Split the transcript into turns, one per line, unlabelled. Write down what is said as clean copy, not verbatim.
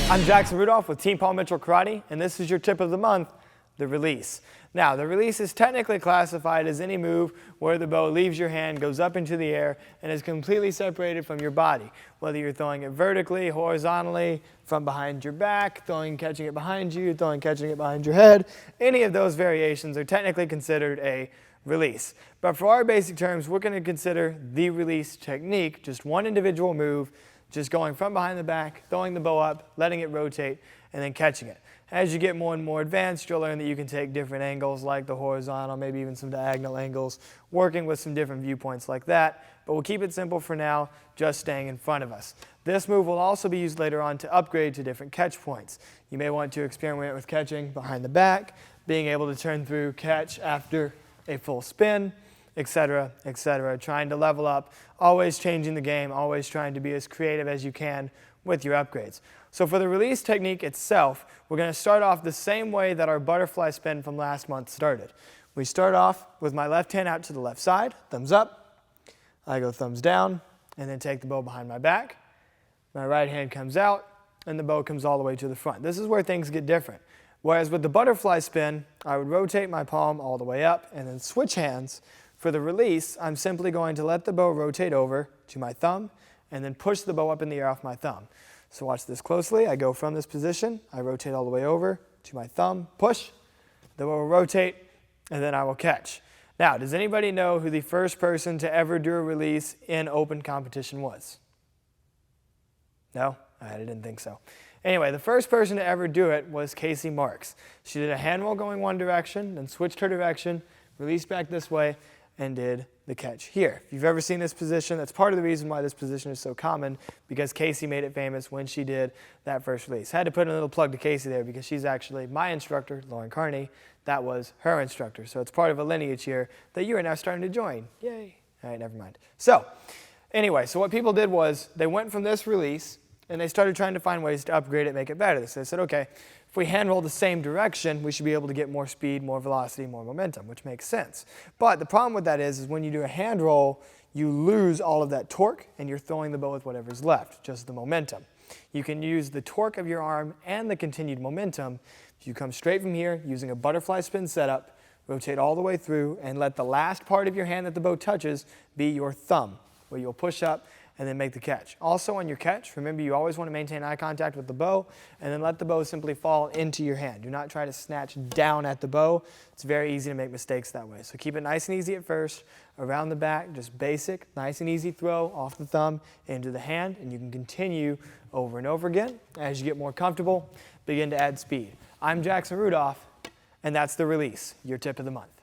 I'm Jackson Rudolph with Team Paul Mitchell Karate, and this is your tip of the month, the release. Now, the release is technically classified as any move where the bow leaves your hand, goes up into the air, and is completely separated from your body. Whether you're throwing it vertically, horizontally, from behind your back, catching it behind you, catching it behind your head, any of those variations are technically considered a release. But for our basic terms, we're going to consider the release technique, just one individual move, just going from behind the back, throwing the bow up, letting it rotate, and then catching it. As you get more and more advanced, you'll learn that you can take different angles like the horizontal, maybe even some diagonal angles, working with some different viewpoints like that. But we'll keep it simple for now, just staying in front of us. This move will also be used later on to upgrade to different catch points. You may want to experiment with catching behind the back, being able to turn through catch after a full spin, etc., etc. Trying to level up, always changing the game, always trying to be as creative as you can with your upgrades. So for the release technique itself, we're going to start off the same way that our butterfly spin from last month started. We start off with my left hand out to the left side, thumbs up. I go thumbs down, and then take the bow behind my back. My right hand comes out, and the bow comes all the way to the front. This is where things get different. Whereas with the butterfly spin, I would rotate my palm all the way up and then switch hands. For the release, I'm simply going to let the bow rotate over to my thumb and then push the bow up in the air off my thumb. So watch this closely. I go from this position, I rotate all the way over to my thumb, push, the bow will rotate, and then I will catch. Now, does anybody know who the first person to ever do a release in open competition was? No? I didn't think so. Anyway, the first person to ever do it was Casey Marks. She did a hand roll going one direction, then switched her direction, released back this way, and did the catch here. If you've ever seen this position, that's part of the reason why this position is so common, because Casey made it famous when she did that first release. Had to put a little plug to Casey there because she's actually my instructor, Lauren Carney. That was her instructor. So it's part of a lineage here that you are now starting to join. Yay. All right, never mind. So anyway, so what people did was they went from this release and they started trying to find ways to upgrade it, make it better. So they said, okay, if we hand roll the same direction, we should be able to get more speed, more velocity, more momentum, which makes sense. But the problem with that is when you do a hand roll, you lose all of that torque and you're throwing the bow with whatever's left, just the momentum. You can use the torque of your arm and the continued momentum. If you come straight from here using a butterfly spin setup, rotate all the way through and let the last part of your hand that the bow touches be your thumb, where you'll push up and then make the catch. Also on your catch, remember you always want to maintain eye contact with the bow and then let the bow simply fall into your hand. Do not try to snatch down at the bow. It's very easy to make mistakes that way. So keep it nice and easy at first, around the back, just basic, nice and easy throw off the thumb into the hand, and you can continue over and over again. As you get more comfortable, begin to add speed. I'm Jackson Rudolph, and that's the release, your tip of the month.